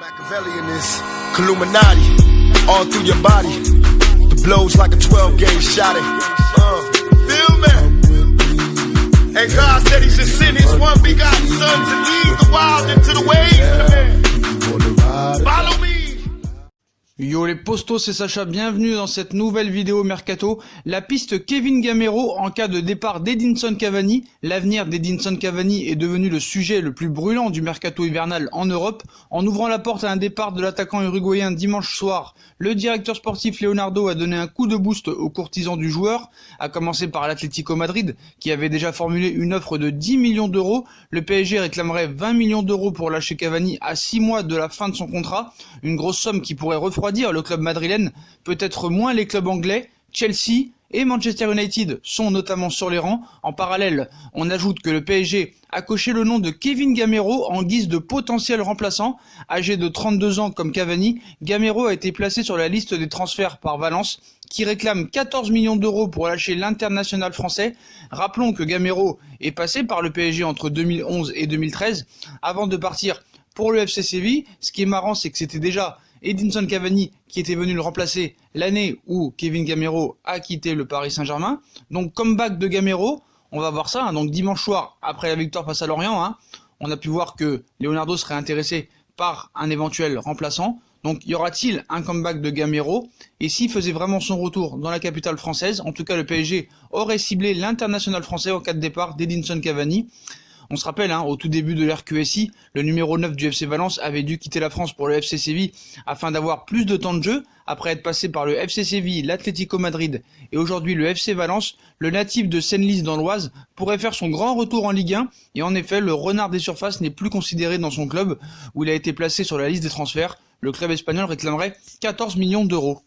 Machiavelli in this Illuminati, all through your body. The blows like a 12-gauge shot. Feel me? And God said He should send His one begotten Son to lead the wild into the ways. Follow me. Yo les postos, c'est Sacha, bienvenue dans cette nouvelle vidéo Mercato. La piste Kevin Gamero en cas de départ d'Edinson Cavani. L'avenir d'Edinson Cavani est devenu le sujet le plus brûlant du Mercato hivernal en Europe. En ouvrant la porte à un départ de l'attaquant uruguayen dimanche soir, le directeur sportif Leonardo a donné un coup de boost aux courtisans du joueur, à commencer par l'Atlético Madrid, qui avait déjà formulé une offre de 10 millions d'euros. Le PSG réclamerait 20 millions d'euros pour lâcher Cavani à 6 mois de la fin de son contrat, une grosse somme qui pourrait refroidir le club madrilène, peut-être moins les clubs anglais. Chelsea et Manchester United sont notamment sur les rangs. En parallèle, on ajoute que le PSG a coché le nom de Kevin Gamero en guise de potentiel remplaçant. Âgé de 32 ans comme Cavani, Gamero a été placé sur la liste des transferts par Valence, qui réclame 14 millions d'euros pour lâcher l'international français. Rappelons que Gamero est passé par le PSG entre 2011 et 2013, avant de partir pour le FC Séville. Ce qui est marrant, c'est que c'était déjà Edinson Cavani qui était venu le remplacer l'année où Kevin Gamero a quitté le Paris Saint-Germain. Donc comeback de Gamero, on va voir ça. Donc dimanche soir, après la victoire face à Lorient, on a pu voir que Leonardo serait intéressé par un éventuel remplaçant. Donc y aura-t-il un comeback de Gamero? Et s'il faisait vraiment son retour dans la capitale française, en tout cas le PSG aurait ciblé l'international français en cas de départ d'Edinson Cavani. On se rappelle, au tout début de l'RQSI, le numéro 9 du FC Valence avait dû quitter la France pour le FC Séville afin d'avoir plus de temps de jeu. Après être passé par le FC Séville, l'Atlético Madrid et aujourd'hui le FC Valence, le natif de Senlis dans l'Oise pourrait faire son grand retour en Ligue 1. Et en effet, le renard des surfaces n'est plus considéré dans son club où il a été placé sur la liste des transferts. Le club espagnol réclamerait 14 millions d'euros.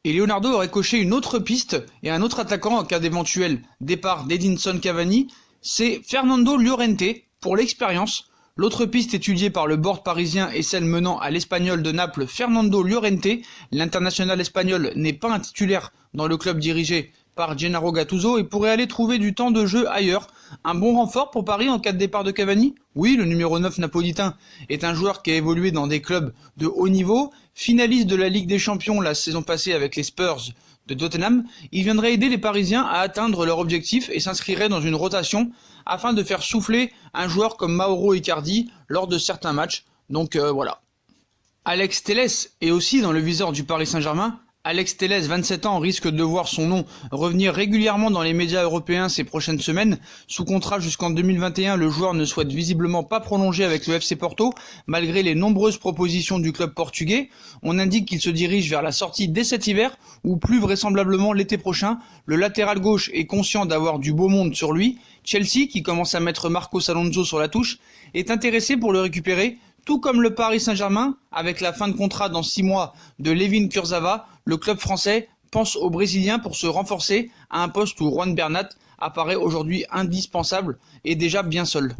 Et Leonardo aurait coché une autre piste et un autre attaquant en cas d'éventuel départ d'Edinson Cavani. C'est Fernando Llorente pour l'expérience. L'autre piste étudiée par le board parisien est celle menant à l'Espagnol de Naples, Fernando Llorente. L'international espagnol n'est pas un titulaire dans le club dirigé par Gennaro Gattuso et pourrait aller trouver du temps de jeu ailleurs. Un bon renfort pour Paris en cas de départ de Cavani? Oui, le numéro 9 napolitain est un joueur qui a évolué dans des clubs de haut niveau, finaliste de la Ligue des Champions la saison passée avec les Spurs de Tottenham. Il viendrait aider les Parisiens à atteindre leur objectif et s'inscrirait dans une rotation afin de faire souffler un joueur comme Mauro Icardi lors de certains matchs. Donc voilà. Alex Telles est aussi dans le viseur du Paris Saint-Germain. Alex Telles, 27 ans, risque de voir son nom revenir régulièrement dans les médias européens ces prochaines semaines. Sous contrat jusqu'en 2021, le joueur ne souhaite visiblement pas prolonger avec le FC Porto, malgré les nombreuses propositions du club portugais. On indique qu'il se dirige vers la sortie dès cet hiver, ou plus vraisemblablement l'été prochain. Le latéral gauche est conscient d'avoir du beau monde sur lui. Chelsea, qui commence à mettre Marcos Alonso sur la touche, est intéressé pour le récupérer. Tout comme le Paris Saint-Germain, avec la fin de contrat dans 6 mois de Layvin Kurzawa, le club français pense aux Brésiliens pour se renforcer à un poste où Juan Bernat apparaît aujourd'hui indispensable et déjà bien seul.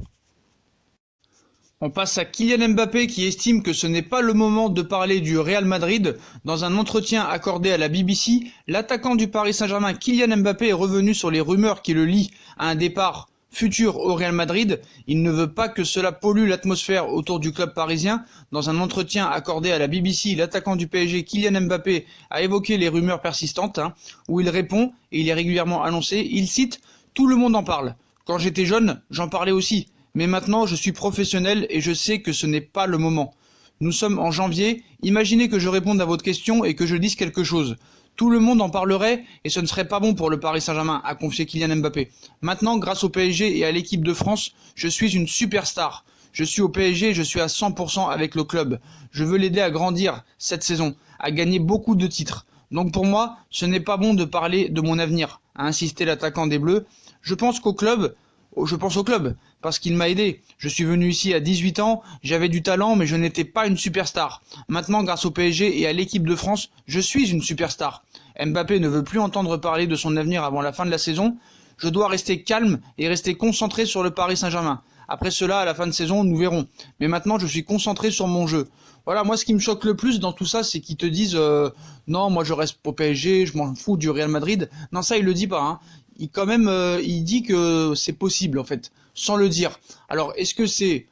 On passe à Kylian Mbappé qui estime que ce n'est pas le moment de parler du Real Madrid. Dans un entretien accordé à la BBC, l'attaquant du Paris Saint-Germain Kylian Mbappé est revenu sur les rumeurs qui le lient à un départ futur au Real Madrid. Il ne veut pas que cela pollue l'atmosphère autour du club parisien. Dans un entretien accordé à la BBC, l'attaquant du PSG Kylian Mbappé a évoqué les rumeurs persistantes, où il répond, et il est régulièrement annoncé, il cite « Tout le monde en parle. Quand j'étais jeune, j'en parlais aussi. Mais maintenant, je suis professionnel et je sais que ce n'est pas le moment. Nous sommes en janvier, imaginez que je réponde à votre question et que je dise quelque chose. Tout le monde en parlerait et ce ne serait pas bon pour le Paris Saint-Germain, a confié Kylian Mbappé. Maintenant, grâce au PSG et à l'équipe de France, je suis une superstar. Je suis au PSG et je suis à 100% avec le club. Je veux l'aider à grandir cette saison, à gagner beaucoup de titres. Donc pour moi, ce n'est pas bon de parler de mon avenir, a insisté l'attaquant des Bleus. Je pense au club, parce qu'il m'a aidé. Je suis venu ici à 18 ans, j'avais du talent, mais je n'étais pas une superstar. Maintenant, grâce au PSG et à l'équipe de France, je suis une superstar. Mbappé ne veut plus entendre parler de son avenir avant la fin de la saison. Je dois rester calme et rester concentré sur le Paris Saint-Germain. Après cela, à la fin de saison, nous verrons. Mais maintenant, je suis concentré sur mon jeu. Voilà, moi, ce qui me choque le plus dans tout ça, c'est qu'ils te disent non, moi, je reste au PSG, je m'en fous du Real Madrid. Non, ça, il le dit pas. Il dit que c'est possible, en fait, sans le dire. Alors, est-ce que c'est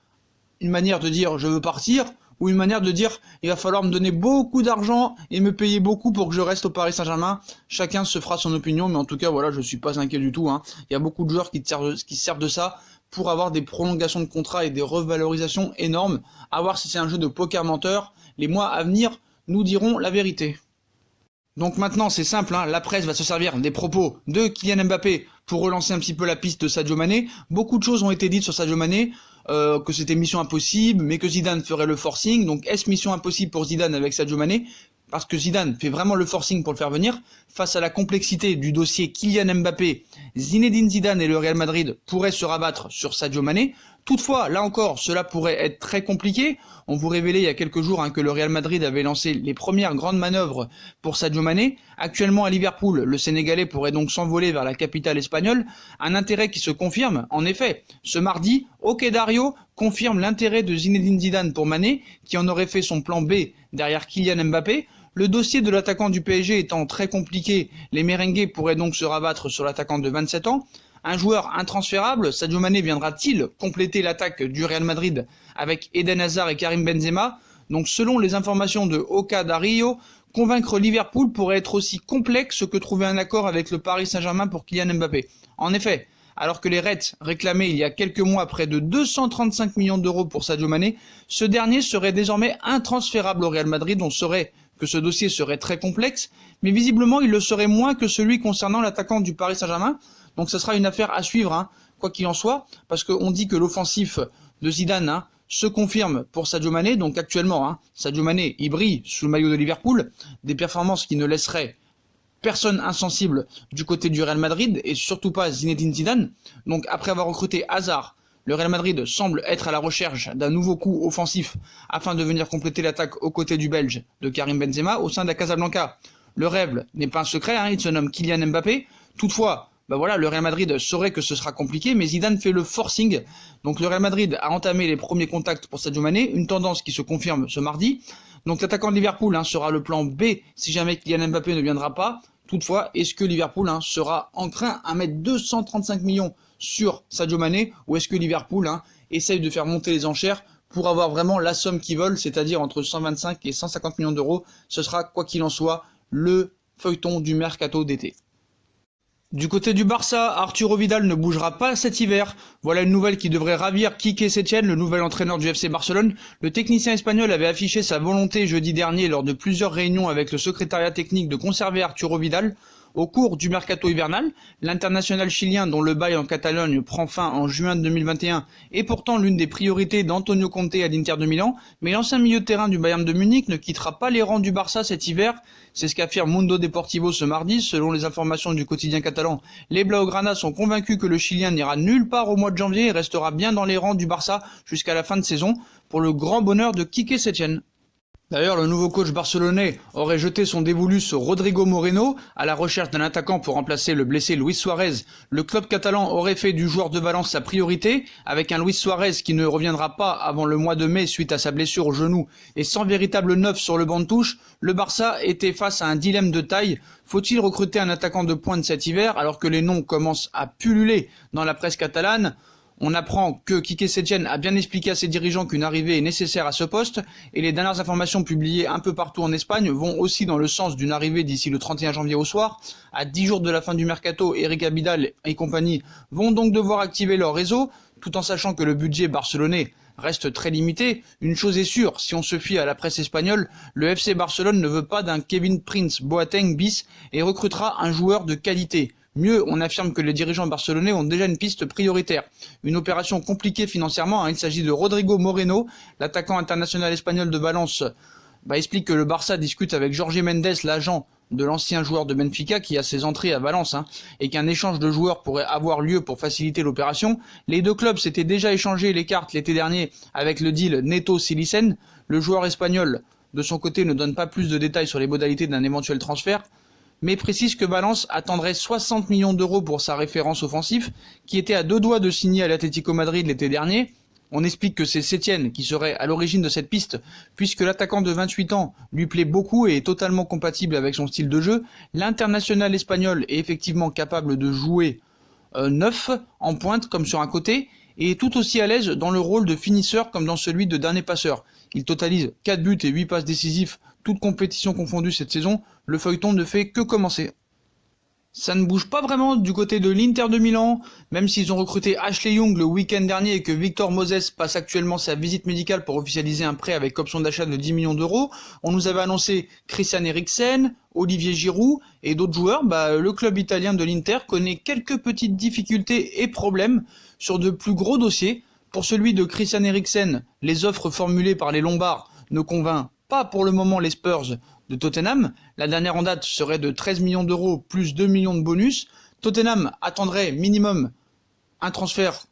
une manière de dire je veux partir, ou une manière de dire il va falloir me donner beaucoup d'argent et me payer beaucoup pour que je reste au Paris Saint-Germain. Chacun se fera son opinion, mais en tout cas voilà, je suis pas inquiet du tout. Il y a beaucoup de joueurs qui servent de ça pour avoir des prolongations de contrat et des revalorisations énormes. À voir si c'est un jeu de poker menteur. Les mois à venir nous diront la vérité. Donc maintenant c'est simple, la presse va se servir des propos de Kylian Mbappé pour relancer un petit peu la piste de Sadio Mané. Beaucoup de choses ont été dites sur Sadio Mané, que c'était mission impossible, mais que Zidane ferait le forcing. Donc est-ce mission impossible pour Zidane avec Sadio Mané? Parce que Zidane fait vraiment le forcing pour le faire venir. Face à la complexité du dossier Kylian Mbappé, Zinedine Zidane et le Real Madrid pourraient se rabattre sur Sadio Mané. Toutefois, là encore, cela pourrait être très compliqué. On vous révélait il y a quelques jours que le Real Madrid avait lancé les premières grandes manœuvres pour Sadio Mané. Actuellement à Liverpool, le Sénégalais pourrait donc s'envoler vers la capitale espagnole. Un intérêt qui se confirme. En effet, ce mardi, OK Dario confirme l'intérêt de Zinedine Zidane pour Mané, qui en aurait fait son plan B derrière Kylian Mbappé. Le dossier de l'attaquant du PSG étant très compliqué, les merengues pourraient donc se rabattre sur l'attaquant de 27 ans. Un joueur intransférable, Sadio Mané viendra-t-il compléter l'attaque du Real Madrid avec Eden Hazard et Karim Benzema? Donc selon les informations de Oka Dario, convaincre Liverpool pourrait être aussi complexe que trouver un accord avec le Paris Saint-Germain pour Kylian Mbappé. En effet, alors que les Reds réclamaient il y a quelques mois près de 235 millions d'euros pour Sadio Mané, ce dernier serait désormais intransférable au Real Madrid. On saurait que ce dossier serait très complexe, mais visiblement il le serait moins que celui concernant l'attaquant du Paris Saint-Germain. Donc ce sera une affaire à suivre, quoi qu'il en soit, parce qu'on dit que l'offensif de Zidane se confirme pour Sadio Mané. Donc actuellement, Sadio Mané, il brille sous le maillot de Liverpool, des performances qui ne laisseraient personne insensible du côté du Real Madrid, et surtout pas Zinedine Zidane. Donc après avoir recruté Hazard, le Real Madrid semble être à la recherche d'un nouveau coup offensif afin de venir compléter l'attaque aux côtés du Belge de Karim Benzema au sein de la Casablanca. Le rêve n'est pas un secret, il se nomme Kylian Mbappé. Toutefois, le Real Madrid saurait que ce sera compliqué, mais Zidane fait le forcing. Donc le Real Madrid a entamé les premiers contacts pour Sadio Mané, une tendance qui se confirme ce mardi. Donc l'attaquant de Liverpool sera le plan B si jamais Kylian Mbappé ne viendra pas. Toutefois, est-ce que Liverpool sera enclin à mettre 235 millions sur Sadio Mané, ou est-ce que Liverpool essaye de faire monter les enchères pour avoir vraiment la somme qu'ils veulent, c'est-à-dire entre 125 et 150 millions d'euros? Ce sera, quoi qu'il en soit, le feuilleton du mercato d'été. Du côté du Barça, Arturo Vidal ne bougera pas cet hiver. Voilà une nouvelle qui devrait ravir Quique Setién, le nouvel entraîneur du FC Barcelone. Le technicien espagnol avait affiché sa volonté jeudi dernier lors de plusieurs réunions avec le secrétariat technique de conserver Arturo Vidal. Au cours du mercato hivernal, l'international chilien dont le bail en Catalogne prend fin en juin 2021 est pourtant l'une des priorités d'Antonio Conte à l'Inter de Milan, mais l'ancien milieu de terrain du Bayern de Munich ne quittera pas les rangs du Barça cet hiver. C'est ce qu'affirme Mundo Deportivo ce mardi. Selon les informations du quotidien catalan, les Blaugrana sont convaincus que le Chilien n'ira nulle part au mois de janvier et restera bien dans les rangs du Barça jusqu'à la fin de saison, pour le grand bonheur de Quique Setién. D'ailleurs, le nouveau coach barcelonais aurait jeté son dévolu sur Rodrigo Moreno à la recherche d'un attaquant pour remplacer le blessé Luis Suarez. Le club catalan aurait fait du joueur de Valence sa priorité, avec un Luis Suarez qui ne reviendra pas avant le mois de mai suite à sa blessure au genou et sans véritable neuf sur le banc de touche. Le Barça était face à un dilemme de taille. Faut-il recruter un attaquant de pointe cet hiver alors que les noms commencent à pulluler dans la presse catalane? On apprend que Quique Setién a bien expliqué à ses dirigeants qu'une arrivée est nécessaire à ce poste, et les dernières informations publiées un peu partout en Espagne vont aussi dans le sens d'une arrivée d'ici le 31 janvier au soir. À 10 jours de la fin du mercato, Eric Abidal et compagnie vont donc devoir activer leur réseau, tout en sachant que le budget barcelonais reste très limité. Une chose est sûre, si on se fie à la presse espagnole, le FC Barcelone ne veut pas d'un Kevin Prince Boateng bis et recrutera un joueur de qualité. Mieux, on affirme que les dirigeants barcelonais ont déjà une piste prioritaire. Une opération compliquée financièrement, il s'agit de Rodrigo Moreno, l'attaquant international espagnol de Valence, explique que le Barça discute avec Jorge Mendes, l'agent de l'ancien joueur de Benfica qui a ses entrées à Valence, et qu'un échange de joueurs pourrait avoir lieu pour faciliter l'opération. Les deux clubs s'étaient déjà échangé les cartes l'été dernier avec le deal Neto-Silicen. Le joueur espagnol, de son côté, ne donne pas plus de détails sur les modalités d'un éventuel transfert, mais précise que Valence attendrait 60 millions d'euros pour sa référence offensif, qui était à deux doigts de signer à l'Atlético Madrid l'été dernier. On explique que c'est Setién qui serait à l'origine de cette piste, puisque l'attaquant de 28 ans lui plaît beaucoup et est totalement compatible avec son style de jeu. L'international espagnol est effectivement capable de jouer neuf en pointe comme sur un côté, et est tout aussi à l'aise dans le rôle de finisseur comme dans celui de dernier passeur. Il totalise 4 buts et 8 passes décisifs, toutes compétitions confondues cette saison. Le feuilleton ne fait que commencer. Ça ne bouge pas vraiment du côté de l'Inter de Milan, même s'ils ont recruté Ashley Young le week-end dernier et que Victor Moses passe actuellement sa visite médicale pour officialiser un prêt avec option d'achat de 10 millions d'euros. On nous avait annoncé Christian Eriksen, Olivier Giroud et d'autres joueurs. Le club italien de l'Inter connaît quelques petites difficultés et problèmes sur de plus gros dossiers. Pour celui de Christian Eriksen, les offres formulées par les Lombards ne convainquent pas pour le moment les Spurs de Tottenham. La dernière en date serait de 13 millions d'euros plus 2 millions de bonus. Tottenham attendrait minimum un transfert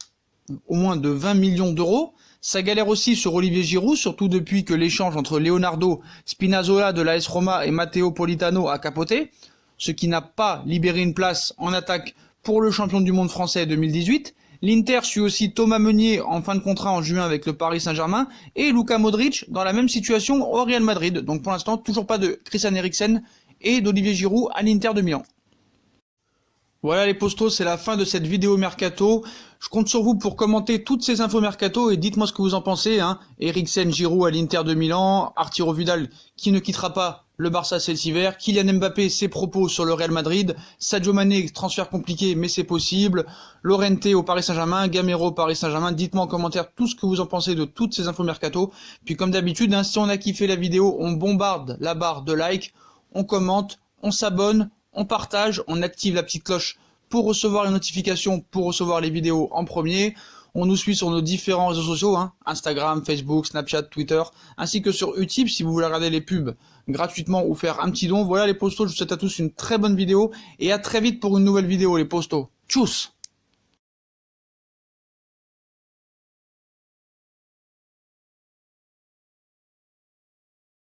au moins de 20 millions d'euros. Ça galère aussi sur Olivier Giroud, surtout depuis que l'échange entre Leonardo Spinazzola de l'AS Roma et Matteo Politano a capoté, ce qui n'a pas libéré une place en attaque pour le champion du monde français 2018. L'Inter suit aussi Thomas Meunier en fin de contrat en juin avec le Paris Saint-Germain et Luka Modric dans la même situation au Real Madrid. Donc pour l'instant, toujours pas de Christian Eriksen et d'Olivier Giroud à l'Inter de Milan. Voilà les postos, c'est la fin de cette vidéo mercato. Je compte sur vous pour commenter toutes ces infos mercato et dites-moi ce que vous en pensez. Eriksen, Giroud à l'Inter de Milan, Arturo Vidal qui ne quittera pas le Barça cet hiver, Kylian Mbappé ses propos sur le Real Madrid, Sadio Mané transfert compliqué mais c'est possible, Llorente au Paris Saint-Germain, Gamero au Paris Saint-Germain. Dites-moi en commentaire tout ce que vous en pensez de toutes ces infos mercato. Puis comme d'habitude, si on a kiffé la vidéo, on bombarde la barre de like, on commente, on s'abonne, on partage, on active la petite cloche pour recevoir les notifications, pour recevoir les vidéos en premier. On nous suit sur nos différents réseaux sociaux, Instagram, Facebook, Snapchat, Twitter, ainsi que sur Utip si vous voulez regarder les pubs gratuitement ou faire un petit don. Voilà les postos, je vous souhaite à tous une très bonne vidéo et à très vite pour une nouvelle vidéo les postos. Tchuss!